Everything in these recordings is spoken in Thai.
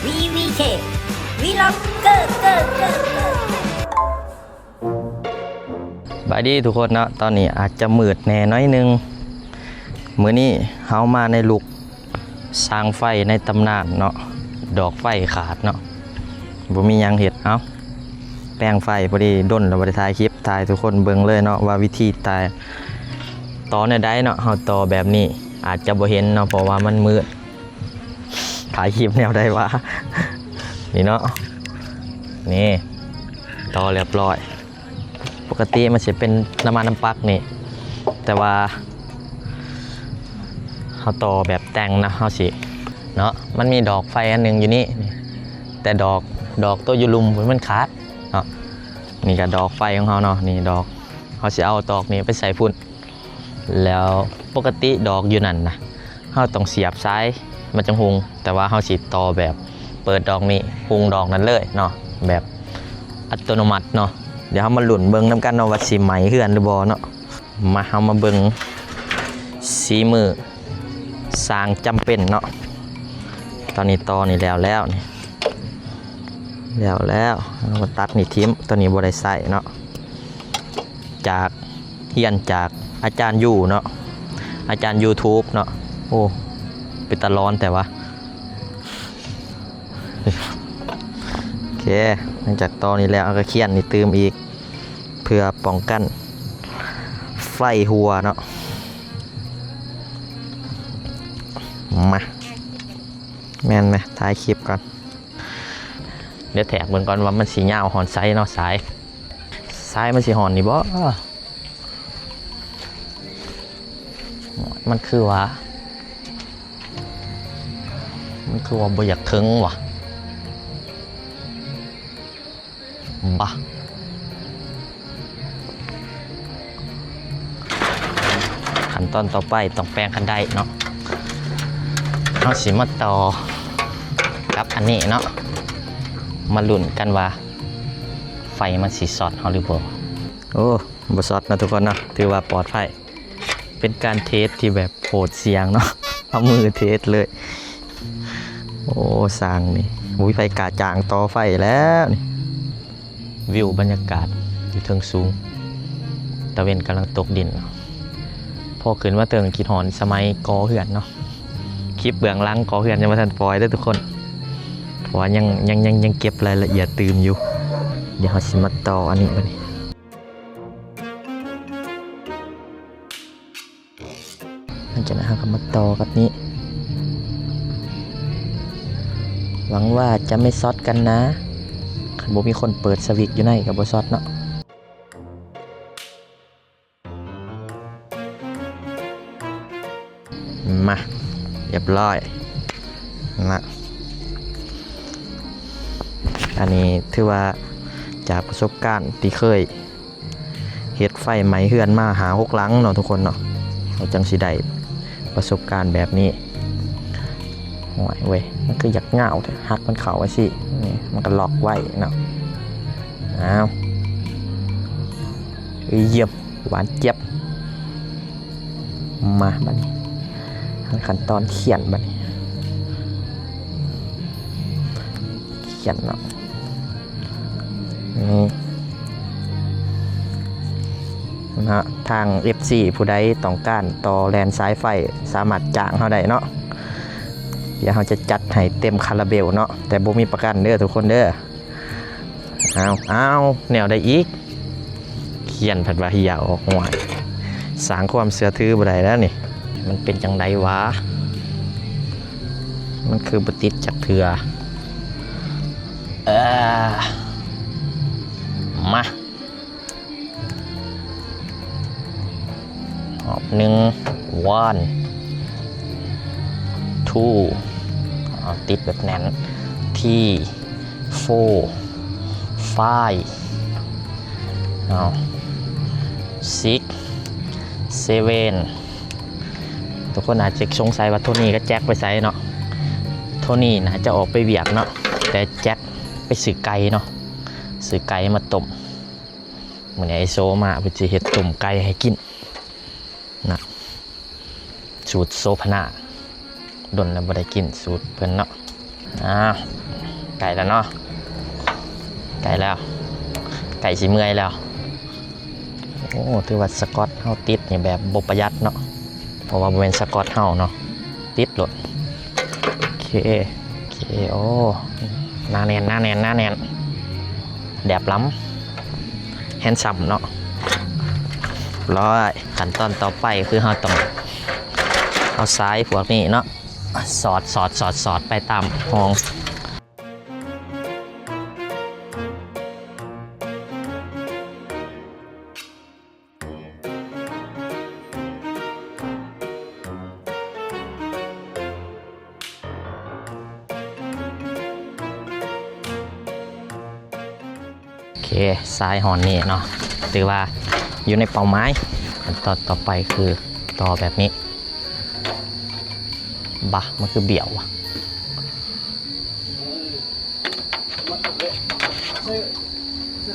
VVK วีล็อกเกอร์บายดีทุกคนเนาะตอนนี้อาจจะมืดแน่น้อยนึงมื้อนี้เฮามาในลุกสร้างไฟในตำนานเนาะดอกไฟขาดเนาะบ่มีหยังเฮ็ดเอ้าแปลงไฟพอดีด้นแล้วบ่ได้ถ่ายคลิปถ่ายทุกคนเบิ่งเลยเนาะว่าวิธีตายต่อในใดเนาะเฮาต่อแบบนี้อาจจะบ่เห็นเนาะเพราะว่ามันมืดถ่ายคลิปแนวใดวะนี่เนาะนี่ต่อเรียบร้อยปกติมันจะเป็นน้ำปลักนี่แต่ว่าเขาต่อแบบแต่งนะเขาสิเนาะมันมีดอกไฟอันหนึ่งอยู่นี่แต่ดอกตัวยูลุมมันขาดเนาะนี่ก็ดอกไฟของเขาเนาะนี่ดอกเขาจะเอาดอกนี้ไปใส่พุ่นแล้วปกติดอกอยู่นั่นนะเขาต้องเสียบซ้ายมันจะหุงแต่ว่าเขาสิต่อแบบเปิดดอกนี้หุงดอกนั้นเลยเนาะแบบอัตโนมัติเนาะเดี๋ยวเรามาหลุ่นเบิ้งน้ำกันเนาะว่าสีไหมเฮือนหรือบ่เนาะเอามาเบิ้งสีมือสร้างจำเป็นเนาะตอนนี้ตอนี่แล้วนี่แล้วเรามาตัดนี่ทิ้มตอนนี้บ่ได้ใส่เนาะจากเฮียนจากอาจารย์ยูเนาะอาจารย์ YouTube เนาะโอ้เป็นตะร้อนแต่ว่าโอเคหลังจากตอนนี้แล้วก็เคี่ยนนี่เติมอีกเพื่อป้องกันไฟหัวเนาะมาแม่นไหมถ่ายคลิปก่อนเดี๋ยวแถกเหมือนก่อนว่ามันสียาวหอนไซเนาะสายมันสีหอนนี่บ่มันคือว่าบ่อยากถึงว่ะบ้าขั้นตอนต่อไปต้องแปลงคันไดเนาะเอาสิมาต่อกับอันนี้เนาะมาลุ้นกันว่าไฟมันสีสอดเขาหรือเปล่าโอ้บ่สอดนะทุกคนเนาะถือว่าปลอดภัยเป็นการเทสที่แบบโหดเสียงเนาะเอามือเทสเลยโอ้สร้างนี่มุ้ยไฟกาจางต่อไฟแล้วนี่วิวบรรยากาศอยู่เทิงสูงตะเวนกำลังตกดินพอขึ้นว่าเติงคิดหอนสมัยกอเหือนเนาะคลิปเบื้องหลังกอเหือนยังไม่ทันปล่อยได้ทุกคนเพราะว่ายังเก็บรายละเอียดตื่มอยู่เดี๋ยวเราสิมาต่ออันนี้มาดิมันจะนะครับมาต่อกับนี้หวังว่าจะไม่ซอดกันนะคันบ่มีคนเปิดสวิตช์อยู่ในกับบ่ซอดเนาะมาเรียบร้อยนะอันนี้ถือว่าจากประสบการณ์ที่เคยเฮ็ดไฟไหมเฮือนมาหา6 หลังเนาะทุกคนเนาะเราจังสิได้ประสบการณ์แบบนี้ห่วยเว้ยมันคืออยากเงาแต่หักมันเข่าไว้สินี่มันก็ล็อกไว้เนาะอ้าวเยี่ยมหวานเจี๊ยบมาบัดนี้ขั้นตอนเขียนบัดนี้เขียนเนาะนี่นะทาง FC ผู้ใดต้องการต่อแลนสายไฟสามารถจ้างเขาได้เนาะเดี๋ยวเขาจะจัดให้เต็มคาราเบลเนาะแต่บ่มีประกันเด้อทุกคนเด้อเอาแนวได้อีกเขียนผัดว่าเหี่ยออกหวานสร้างความเสื่อถือบ่ได้แล้วนี่มันเป็นจังไดวะมันคือบ่ติดจักเทื่อมาออก1 1 2ติดแบบแน่นที่4 5 6 7ทุกคนอาจจะสงสัยว่าโทนี่ก็แจ็คไปใส่เนาะโทนี่นะจะออกไปเวียกเนาะแต่แจ็คไปซื้อไก่เนาะซื้อไก่มาต้มเหมือนไอโซมาไปจะเห็ดต้มไก่ให้กินนะสูตรโซพนาดนแล้วบ่ได้กินสูตรเพิ่นเนาะ ไก่แล้วเนาะไก่แล้วไก่สีเมื่อยแล้วโอ้ถือว่าสกอตเฮาติดเนี่ยแบบบ่ประหยัดเนาะเพราะว่าบ่เป็นสกอตเฮาเนาะติดหลดโอเคโอ้หน้าแน่นแดบล้ำแฮนซัมเนาะร้อยขั้นตอนต่อไปคือเราต้องเอาซ้ายพวกนี้เนาะสอดไปตามห้องโอเคซ้ายหอนนี่เนาะถือว่าอยู่ในเป้าหมายขั้นตอนต่อไปคือต่อแบบนี้บะมันคือเบี่ยววะ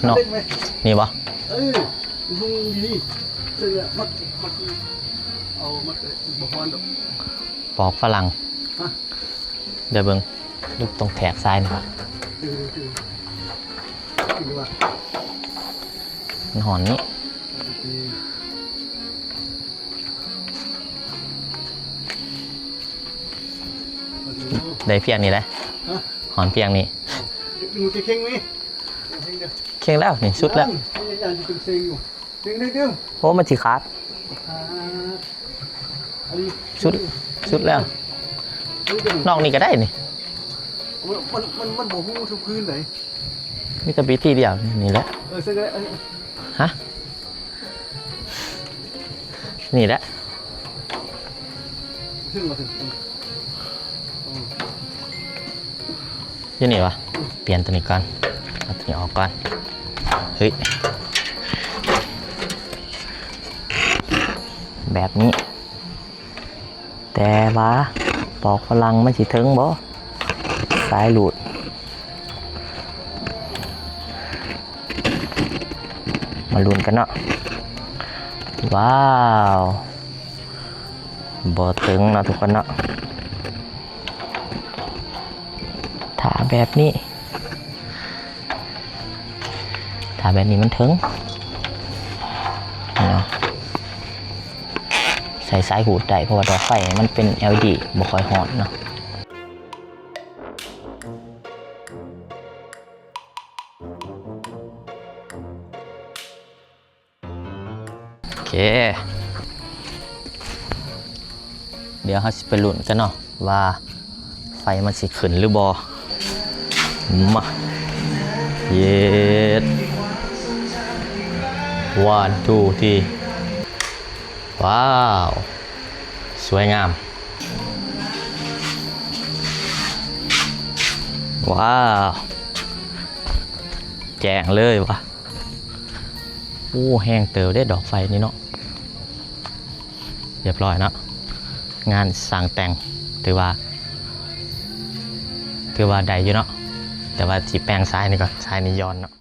เนาะนี่ปะดีเสื้อมัดเอามัดบฮอนดอกปอกฝรั่งเดี๋ยวเบิ้งลูกตรงแถบซ้ายนะครับมันหอนนี้ได้เพียงนี้เลยหอนเพียงนี้ดูจะเข่งไหมเข่งแล้วนี่สุดแล้วโอ้มันจีขาดสุดแล้วนอกนี่ก็ได้นี่มันบอกหูทุกคืนไหนมีแต่ปีที่เดียวนี่แหละฮะนี่แหละยี่นี่วะเปลี่ยนตัวนี้ก่อนเอาตัวนี้ออกก่อนเฮ้ยแบบนี้แต่ว่าปอกฝรั่งมันสิถึงบ่สายหลุดมาลุ้นกันเนาะว้าวบ่ถึงเนาะทุกคนเนาะถ้าแบบนี้มันถึงเนาะใส่สายหูดได้เพราะว่าดอกไฟมันเป็น LED บ่ค่อยฮอตเนาะโอเคเดี๋ยวเราสิไปลุ้นกันเนาะว่าไฟมันสิขึ้นหรือบ่มาเย็ด1 2 3ว้าวสวยงามว้าวแจ้งเลยวะโอ้แห้งเติบได้ดอกไฟนี่เนาะเรียบร้อยเนาะงานสร้างแต่งถือว่าได้อยู่เนาะแต่ว่าที่แปลงซ้ายนี่ก่อนซ้ายนี่ย้อนเนาะ